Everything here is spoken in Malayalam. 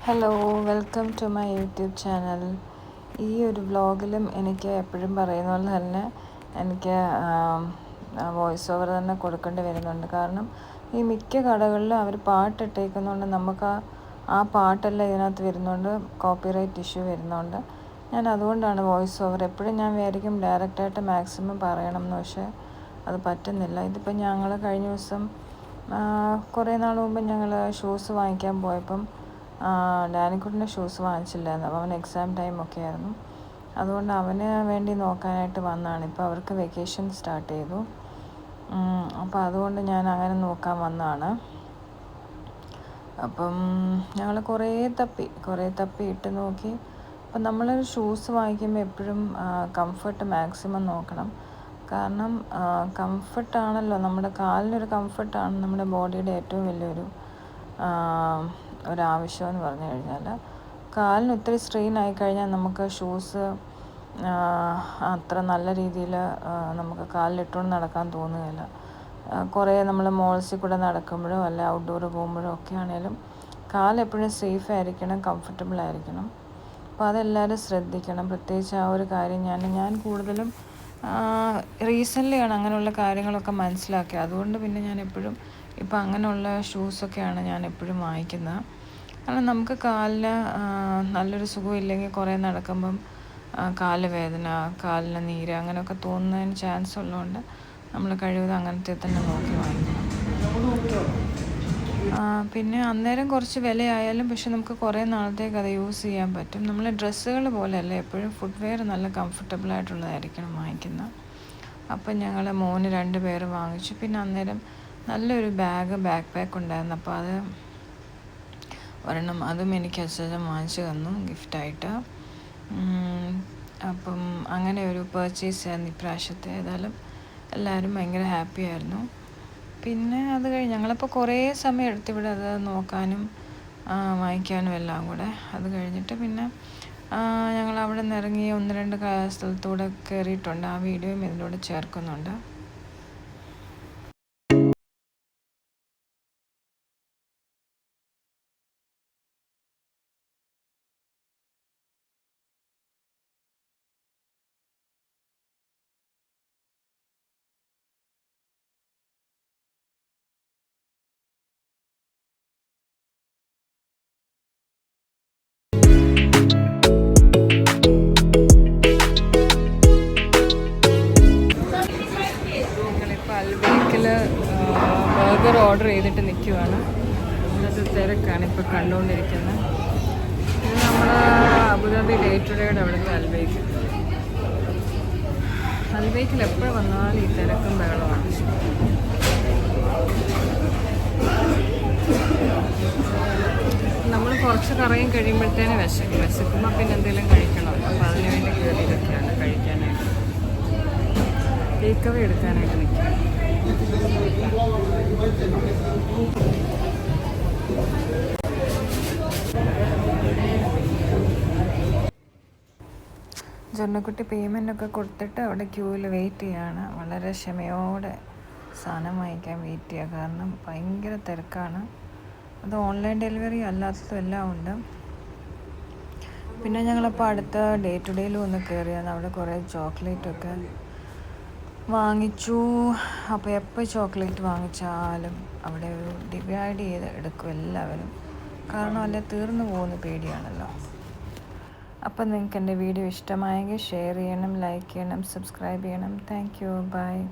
Hello, welcome to my YouTube channel. ഈ ഒരു വ്ളോഗിലും എനിക്ക് എപ്പോഴും പറയുന്ന പോലെ തന്നെ എനിക്ക് വോയിസ് ഓവർ തന്നെ കൊടുക്കേണ്ടി വരുന്നുണ്ട്. കാരണം ഈ മിക്ക കടകളിലും അവർ പാട്ടിട്ടേക്കുന്നതുകൊണ്ട് നമുക്ക് ആ പാട്ടെല്ലാം ഇതിനകത്ത് വരുന്നുണ്ട്, കോപ്പിറൈറ്റ് ഇഷ്യൂ വരുന്നുണ്ട്. ഞാൻ അതുകൊണ്ടാണ് വോയിസ് ഓവർ എപ്പോഴും ഞാൻ വിചാരിക്കും ഡയറക്റ്റായിട്ട് മാക്സിമം പറയണം എന്ന്, പക്ഷേ അത് പറ്റുന്നില്ല. ഇതിപ്പോൾ ഞങ്ങൾ കഴിഞ്ഞ ദിവസം കുറേ നാൾ മുമ്പ് ഞങ്ങൾ ഷൂസ് വാങ്ങിക്കാൻ പോയപ്പം ഡാനിക്കുട്ടിൻ്റെ ഷൂസ് വാങ്ങിച്ചില്ലായിരുന്നു. അപ്പോൾ അവൻ എക്സാം ടൈമൊക്കെ ആയിരുന്നു. അതുകൊണ്ട് അവന് വേണ്ടി നോക്കാനായിട്ട് വന്നതാണ്. ഇപ്പോൾ അവർക്ക് വെക്കേഷൻ സ്റ്റാർട്ട് ചെയ്തു. അപ്പോൾ അതുകൊണ്ട് ഞാൻ അങ്ങനെ നോക്കാൻ വന്നതാണ്. അപ്പം ഞങ്ങൾ കുറേ തപ്പി ഇട്ട് നോക്കി. അപ്പം നമ്മളൊരു ഷൂസ് വാങ്ങിക്കുമ്പോൾ എപ്പോഴും കംഫർട്ട് മാക്സിമം നോക്കണം. കാരണം കംഫർട്ടാണല്ലോ നമ്മുടെ കാലിനൊരു കംഫർട്ടാണ് നമ്മുടെ ബോഡിയുടെ ഏറ്റവും വലിയൊരു ഒരാവശ്യമെന്ന് പറഞ്ഞു കഴിഞ്ഞാൽ. കാലിന് ഒത്തിരി സ്ട്രെയിൻ ആയിക്കഴിഞ്ഞാൽ നമുക്ക് ഷൂസ് അത്ര നല്ല രീതിയിൽ നമുക്ക് കാലിലിട്ടുകൊണ്ട് നടക്കാൻ തോന്നുകയില്ല. കുറേ നമ്മൾ മോൾസിൽ കൂടെ നടക്കുമ്പോഴോ അല്ല ഔട്ട്ഡോർ പോകുമ്പോഴോ ഒക്കെ ആണെങ്കിലും കാലെപ്പോഴും സേഫ് ആയിരിക്കണം, കംഫർട്ടബിൾ ആയിരിക്കണം. അപ്പോൾ അതെല്ലാവരും ശ്രദ്ധിക്കണം. പ്രത്യേകിച്ച് ആ ഒരു കാര്യം ഞാൻ കൂടുതലും റീസെൻ്റ്ലിയാണ് അങ്ങനെയുള്ള കാര്യങ്ങളൊക്കെ മനസ്സിലാക്കിയത്. അതുകൊണ്ട് പിന്നെ ഞാൻ എപ്പോഴും ഇപ്പം അങ്ങനെയുള്ള ഷൂസൊക്കെയാണ് ഞാൻ എപ്പോഴും വാങ്ങിക്കുന്നത്. കാരണം നമുക്ക് കാലിന് നല്ലൊരു സുഖമില്ലെങ്കിൽ കുറേ നടക്കുമ്പം കാല് വേദന, കാലിന് നീര് അങ്ങനെയൊക്കെ തോന്നുന്നതിന് ചാൻസ് ഉള്ളതുകൊണ്ട് നമ്മൾ കഴിവതും അങ്ങനത്തെ തന്നെ നോക്കി വാങ്ങിക്കണം. പിന്നെ അന്നേരം കുറച്ച് വിലയായാലും പക്ഷെ നമുക്ക് കുറേ നാളത്തേക്ക് അത് യൂസ് ചെയ്യാൻ പറ്റും. നമ്മൾ ഡ്രസ്സുകൾ പോലെയല്ല, എപ്പോഴും ഫുട്വെയർ നല്ല കംഫർട്ടബിളായിട്ടുള്ളതായിരിക്കണം വാങ്ങിക്കുന്നത്. അപ്പം ഞങ്ങൾ മോന് 2 പേർ വാങ്ങിച്ചു. പിന്നെ അന്നേരം നല്ലൊരു ബാക്ക് പാക്ക് ഉണ്ടായിരുന്നു. അപ്പോൾ അത് ഒരെണ്ണം അതും എനിക്ക് അച്ഛൻ വാങ്ങിച്ചു തന്നു ഗിഫ്റ്റായിട്ട്. അപ്പം അങ്ങനെ ഒരു പർച്ചേസ് ആയിരുന്നു ഇപ്രാവശ്യത്തെ. ഏതായാലും എല്ലാവരും ഭയങ്കര ഹാപ്പി ആയിരുന്നു. പിന്നെ അത് കഴിഞ്ഞ് ഞങ്ങളിപ്പോൾ കുറേ സമയം എടുത്തിവിടെ അത് നോക്കാനും വാങ്ങിക്കാനും എല്ലാം കൂടെ. അത് കഴിഞ്ഞിട്ട് പിന്നെ ഞങ്ങൾ അവിടെ നിന്ന് ഇറങ്ങി 1-2 സ്ഥലത്തൂടെ കയറിയിട്ടുണ്ട്. ആ വീഡിയോയും ഇതിലൂടെ ചേർക്കുന്നുണ്ട്. അൽബേക്കിൽ ബർഗർ ഓർഡർ ചെയ്തിട്ട് നിൽക്കുവാണ്. ഇന്നത്തെ തിരക്കാണ് ഇപ്പോൾ കണ്ടുകൊണ്ടിരിക്കുന്നത്. ഇത് നമ്മൾ അബുദാബി ഡേ ടുഡേയുടെ അവിടുത്തെ അൽബേക്കിൽ എപ്പോൾ വന്നാലും ഈ തിരക്കും ബഹളമാണ്. നമ്മൾ കുറച്ച് കറയും കഴിയുമ്പോഴത്തേന് വിശക്കുമ്പോൾ പിന്നെ എന്തെങ്കിലും കഴിക്കണം. അപ്പോൾ അതിനുവേണ്ടി കയറിയതൊക്കെയാണ് കഴിക്കാനായിട്ട്, ടേക്ക് അവേ എടുക്കാനായിട്ട് നിൽക്കുക. ജൊന്നക്കുട്ടി പേയ്മെൻ്റൊക്കെ കൊടുത്തിട്ട് അവിടെ ക്യൂവിൽ വെയിറ്റ് ചെയ്യാണ്. വളരെ ക്ഷമയോടെ സാധനം വാങ്ങിക്കാൻ വെയിറ്റ് ചെയ്യുക. കാരണം ഭയങ്കര തിരക്കാണ്. അത് ഓൺലൈൻ ഡെലിവറി അല്ലാത്തതും എല്ലാം ഉണ്ട്. പിന്നെ ഞങ്ങളപ്പോൾ അടുത്ത ഡേ ടു ഡേയിലും ഒന്ന് കയറിയാണ്. അവിടെ കുറേ ചോക്ലേറ്റൊക്കെ വാങ്ങിച്ചു. അപ്പോൾ എപ്പോൾ ചോക്ലേറ്റ് വാങ്ങിച്ചാലും അവിടെ ഒരു ഡിവൈഡ് ചെയ്ത് എടുക്കും എല്ലാവരും. കാരണം അല്ലെ തീർന്നു പോകുന്ന പേടിയാണല്ലോ. അപ്പം നിങ്ങൾക്ക് എൻ്റെ വീഡിയോ ഇഷ്ടമായെങ്കിൽ ഷെയർ ചെയ്യണം, ലൈക്ക് ചെയ്യണം, സബ്സ്ക്രൈബ് ചെയ്യണം. Thank you, by.